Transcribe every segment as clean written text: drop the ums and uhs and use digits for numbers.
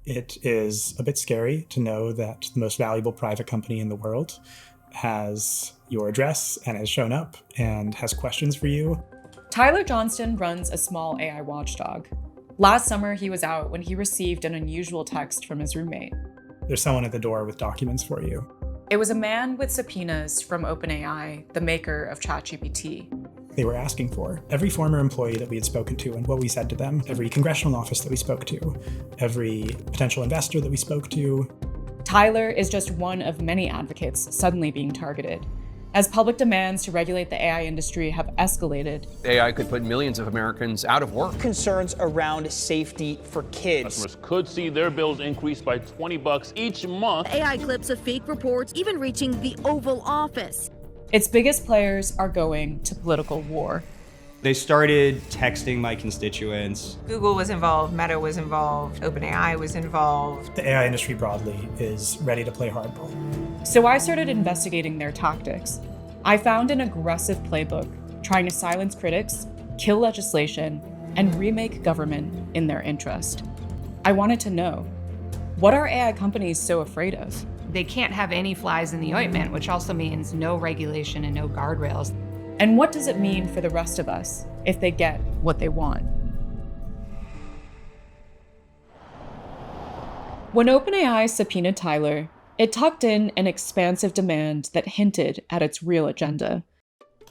It is a bit scary to know that the most valuable private company in the world has your address and has shown up and has questions for you. Tyler Johnston runs a small AI watchdog. Last summer, he was out when he received an unusual text from his roommate. There's someone at the door with documents for you. It was a man with subpoenas from OpenAI, the maker of ChatGPT. They were asking for every former employee that we had spoken to and what we said to them, every congressional office that we spoke to, every potential investor that we spoke to. Tyler is just one of many advocates suddenly being targeted. As public demands to regulate the AI industry have escalated, AI could put millions of Americans out of work. Concerns around safety for kids. Customers could see their bills increase by $20 each month. AI clips of fake reports even reaching the Oval Office. its biggest players are going to political war. They started texting my constituents. Google was involved, Meta was involved, OpenAI was involved. The AI industry broadly is ready to play hardball. So I started investigating their tactics. I found an aggressive playbook trying to silence critics, kill legislation, and remake government in their interest. I wanted to know, what are AI companies so afraid of? They can't have any flies in the ointment, which also means no regulation and no guardrails. And what does it mean for the rest of us if they get what they want? When OpenAI subpoenaed Tyler, it tucked in an expansive demand that hinted at its real agenda.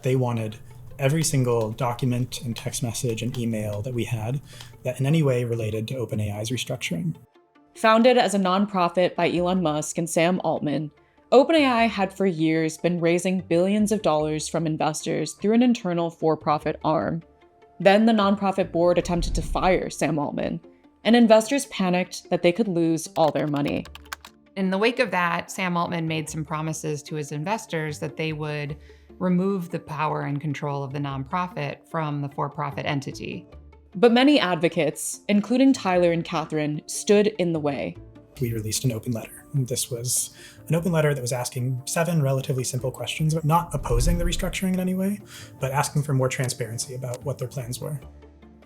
They wanted every single document and text message and email that we had that in any way related to OpenAI's restructuring. Founded as a nonprofit by Elon Musk and Sam Altman, OpenAI had for years been raising billions of dollars from investors through an internal for-profit arm. Then the nonprofit board attempted to fire Sam Altman, and investors panicked that they could lose all their money. In the wake of that, Sam Altman made some promises to his investors that they would remove the power and control of the nonprofit from the for-profit entity. But many advocates, including Tyler and Catherine, stood in the way. We released an open letter. This was an open letter that was asking 7 relatively simple questions, not opposing the restructuring in any way, but asking for more transparency about what their plans were.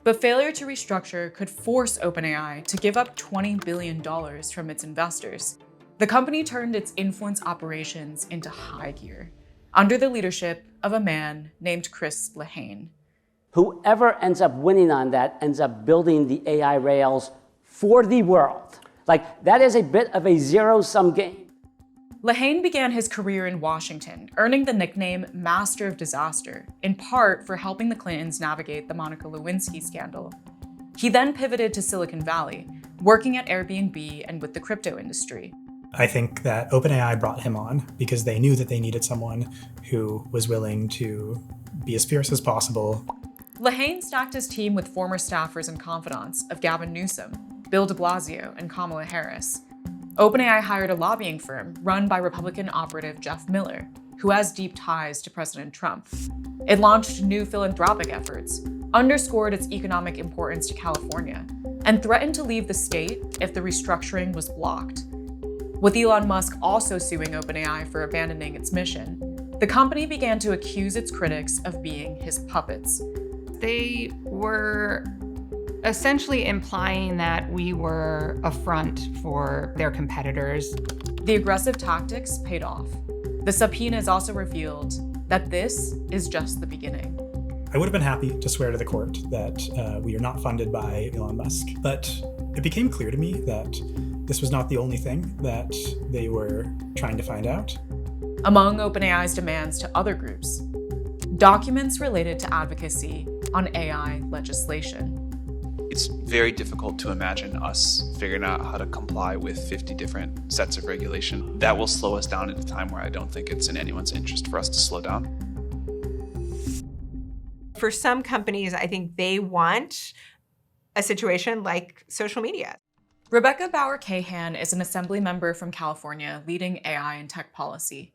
But failure to restructure could force OpenAI to give up $20 billion from its investors. The company turned its influence operations into high gear, under the leadership of a man named Chris Lehane. Whoever ends up winning on that ends up building the AI rails for the world. Like, that is a bit of a zero-sum game. Lehane began his career in Washington, earning the nickname Master of Disaster, in part for helping the Clintons navigate the Monica Lewinsky scandal. He then pivoted to Silicon Valley, working at Airbnb and with the crypto industry. I think that OpenAI brought him on because they knew that they needed someone who was willing to be as fierce as possible. Lehane stacked his team with former staffers and confidants of Gavin Newsom, Bill de Blasio, and Kamala Harris. OpenAI hired a lobbying firm run by Republican operative Jeff Miller, who has deep ties to President Trump. It launched new philanthropic efforts, underscored its economic importance to California, and threatened to leave the state if the restructuring was blocked. With Elon Musk also suing OpenAI for abandoning its mission, the company began to accuse its critics of being his puppets. They were essentially implying that we were a front for their competitors. The aggressive tactics paid off. The subpoenas also revealed that this is just the beginning. I would have been happy to swear to the court that we are not funded by Elon Musk, but it became clear to me that this was not the only thing that they were trying to find out. Among OpenAI's demands to other groups, documents related to advocacy on AI legislation. It's very difficult to imagine us figuring out how to comply with 50 different sets of regulation. That will slow us down at a time where I don't think it's in anyone's interest for us to slow down. For some companies, I think they want a situation like social media. Rebecca Bauer-Cahan is an assembly member from California leading AI and tech policy.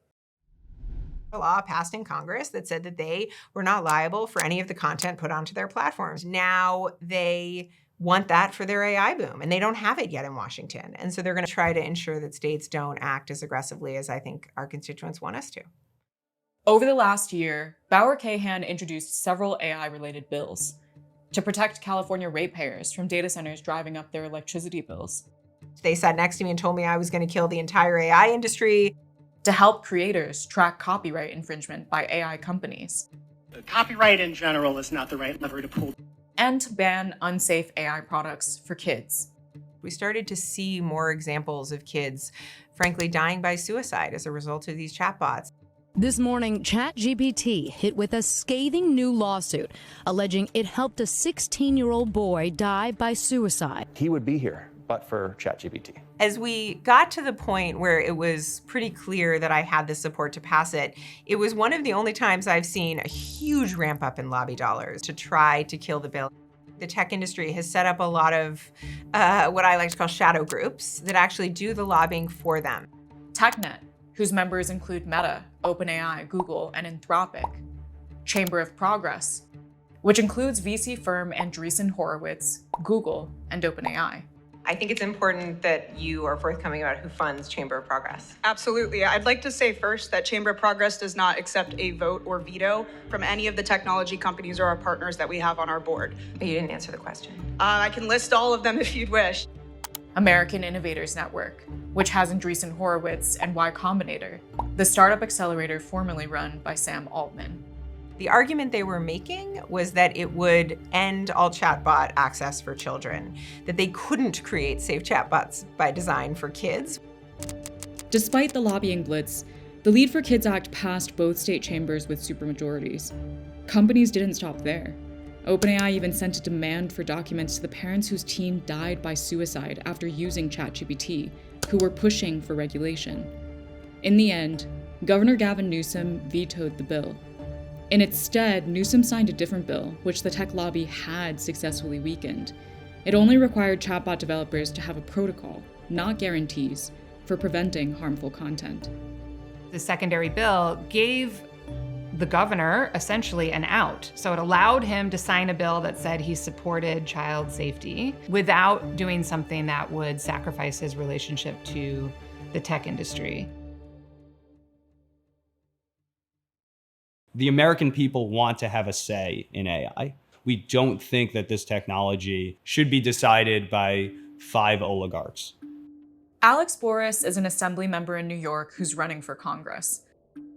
A law passed in Congress that said that they were not liable for any of the content put onto their platforms. Now they want that for their AI boom, and they don't have it yet in Washington. And so they're going to try to ensure that states don't act as aggressively as I think our constituents want us to. Over the last year, Bauer-Cahan introduced several AI-related bills to protect California ratepayers from data centers driving up their electricity bills. They sat next to me and told me I was going to kill the entire AI industry. To help creators track copyright infringement by AI companies. Copyright in general is not the right lever to pull. And to ban unsafe AI products for kids. We started to see more examples of kids, frankly, dying by suicide as a result of these chatbots. This morning, ChatGPT hit with a scathing new lawsuit alleging it helped a 16-year-old boy die by suicide. He would be here, but for ChatGPT. As we got to the point where it was pretty clear that I had the support to pass it, it was one of the only times I've seen a huge ramp up in lobby dollars to try to kill the bill. The tech industry has set up a lot of what I like to call shadow groups that actually do the lobbying for them. TechNet, whose members include Meta, OpenAI, Google, and Anthropic. Chamber of Progress, which includes VC firm Andreessen Horowitz, Google, and OpenAI. I think it's important that you are forthcoming about who funds Chamber of Progress. Absolutely. I'd like to say first that Chamber of Progress does not accept a vote or veto from any of the technology companies or our partners that we have on our board. But you didn't answer the question. I can list all of them if you'd wish. American Innovators Network, which has Andreessen Horowitz and Y Combinator, the startup accelerator formerly run by Sam Altman. The argument they were making was that it would end all chatbot access for children, that they couldn't create safe chatbots by design for kids. Despite the lobbying blitz, the Lead for Kids Act passed both state chambers with supermajorities. Companies didn't stop there. OpenAI even sent a demand for documents to the parents whose teen died by suicide after using ChatGPT, who were pushing for regulation. In the end, Governor Gavin Newsom vetoed the bill. In its stead, Newsom signed a different bill, which the tech lobby had successfully weakened. It only required chatbot developers to have a protocol, not guarantees, for preventing harmful content. The secondary bill gave the governor essentially an out. So it allowed him to sign a bill that said he supported child safety without doing something that would sacrifice his relationship to the tech industry. The American people want to have a say in AI. We don't think that this technology should be decided by 5 oligarchs. Alex Boris is an assembly member in New York who's running for Congress.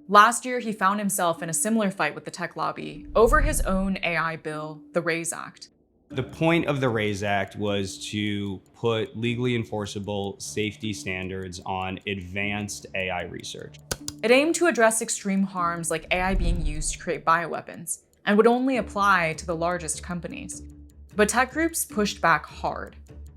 Last year, he found himself in a similar fight with the tech lobby over his own AI bill, the RAISE Act. The point of the RAISE Act was to put legally enforceable safety standards on advanced AI research. It aimed to address extreme harms like AI being used to create bioweapons, and would only apply to the largest companies. But tech groups pushed back hard.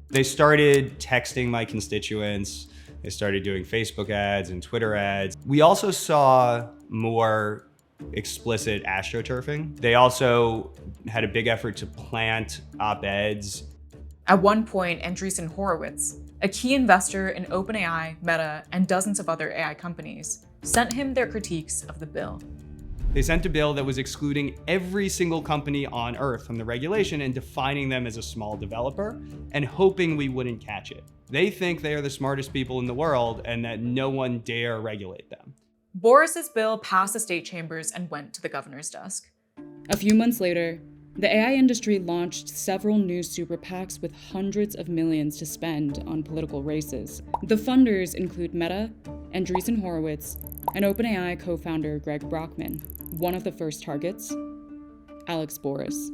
They started texting my constituents. They started doing Facebook ads and Twitter ads. We also saw more explicit astroturfing. They also had a big effort to plant op-eds. At one point, Andreessen Horowitz, a key investor in OpenAI, Meta, and dozens of other AI companies, sent him their critiques of the bill. They sent a bill that was excluding every single company on Earth from the regulation and defining them as a small developer and hoping we wouldn't catch it. They think they are the smartest people in the world and that no one dare regulate them. Boris's bill passed the state chambers and went to the governor's desk. A few months later, the AI industry launched several new super PACs with hundreds of millions to spend on political races. The funders include Meta, Andreessen Horowitz, and OpenAI co-founder Greg Brockman. One of the first targets, Alex Boris.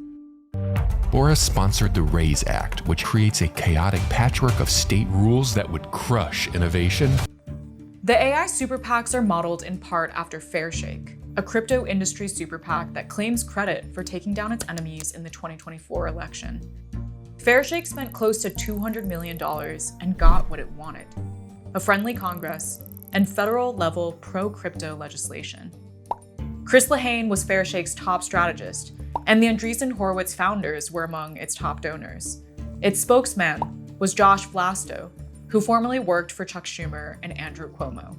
Boris sponsored the RAISE Act, which creates a chaotic patchwork of state rules that would crush innovation. The AI super PACs are modeled in part after Fairshake, a crypto industry super PAC that claims credit for taking down its enemies in the 2024 election. Fairshake spent close to $200 million and got what it wanted: a friendly Congress and federal-level pro-crypto legislation. Chris Lehane was Fairshake's top strategist, and the Andreessen Horowitz founders were among its top donors. Its spokesman was Josh Vlasto, who formerly worked for Chuck Schumer and Andrew Cuomo.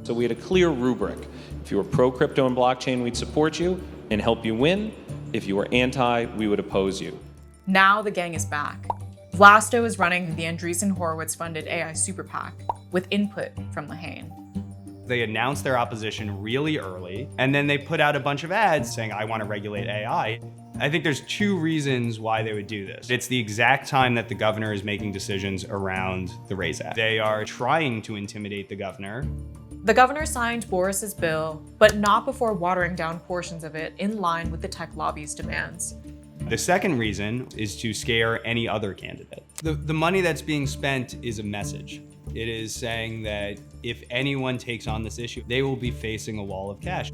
So we had a clear rubric. If you were pro-crypto and blockchain, we'd support you and help you win. If you were anti, we would oppose you. Now the gang is back. Vlasto is running the Andreessen Horowitz-funded AI super PAC with input from Lehane. They announced their opposition really early, and then they put out a bunch of ads saying, I want to regulate AI. I think there's two reasons why they would do this. It's the exact time that the governor is making decisions around the RAISE Act. They are trying to intimidate the governor. The governor signed Boris's bill, but not before watering down portions of it in line with the tech lobby's demands. The second reason is to scare any other candidate. The money that's being spent is a message. It is saying that if anyone takes on this issue, they will be facing a wall of cash.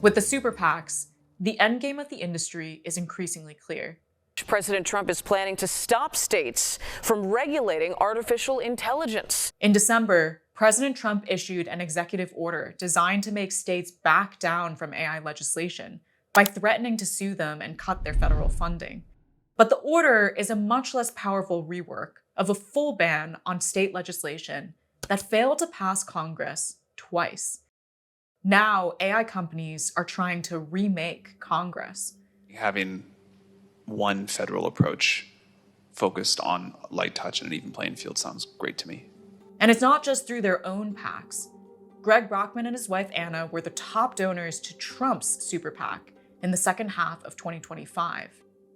With the super PACs, the endgame of the industry is increasingly clear. President Trump is planning to stop states from regulating artificial intelligence. In December, President Trump issued an executive order designed to make states back down from AI legislation by threatening to sue them and cut their federal funding. But the order is a much less powerful rework of a full ban on state legislation that failed to pass Congress twice. Now, AI companies are trying to remake Congress. Having one federal approach focused on light touch and an even playing field sounds great to me. And it's not just through their own PACs. Greg Brockman and his wife Anna were the top donors to Trump's super PAC in the second half of 2025.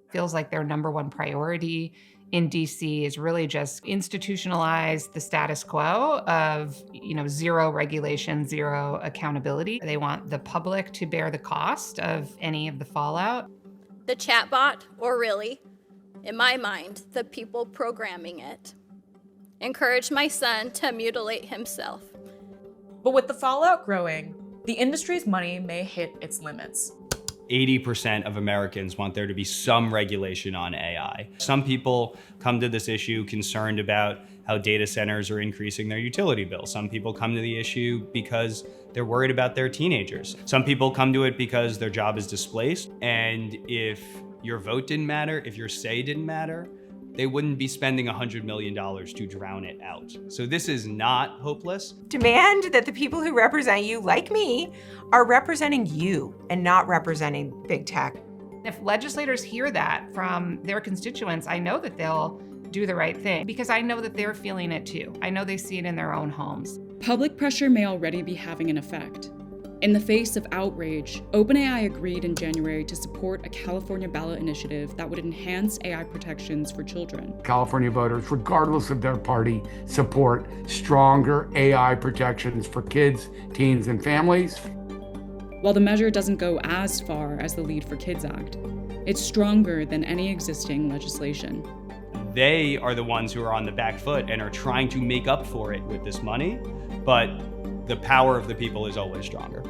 Feels like their number one priority in DC is really just institutionalize the status quo of, zero regulation, zero accountability. They want the public to bear the cost of any of the fallout. The chatbot, or really, in my mind, the people programming it, encouraged my son to mutilate himself. But with the fallout growing, the industry's money may hit its limits. 80% of Americans want there to be some regulation on AI. Some people come to this issue concerned about how data centers are increasing their utility bills. Some people come to the issue because they're worried about their teenagers. Some people come to it because their job is displaced. And if your vote didn't matter, if your say didn't matter, they wouldn't be spending $100 million to drown it out. So this is not hopeless. Demand that the people who represent you, like me, are representing you and not representing big tech. If legislators hear that from their constituents, I know that they'll do the right thing because I know that they're feeling it too. I know they see it in their own homes. Public pressure may already be having an effect. In the face of outrage, OpenAI agreed in January to support a California ballot initiative that would enhance AI protections for children. California voters, regardless of their party, support stronger AI protections for kids, teens, and families. While the measure doesn't go as far as the Lead for Kids Act, it's stronger than any existing legislation. They are the ones who are on the back foot and are trying to make up for it with this money, but the power of the people is always stronger.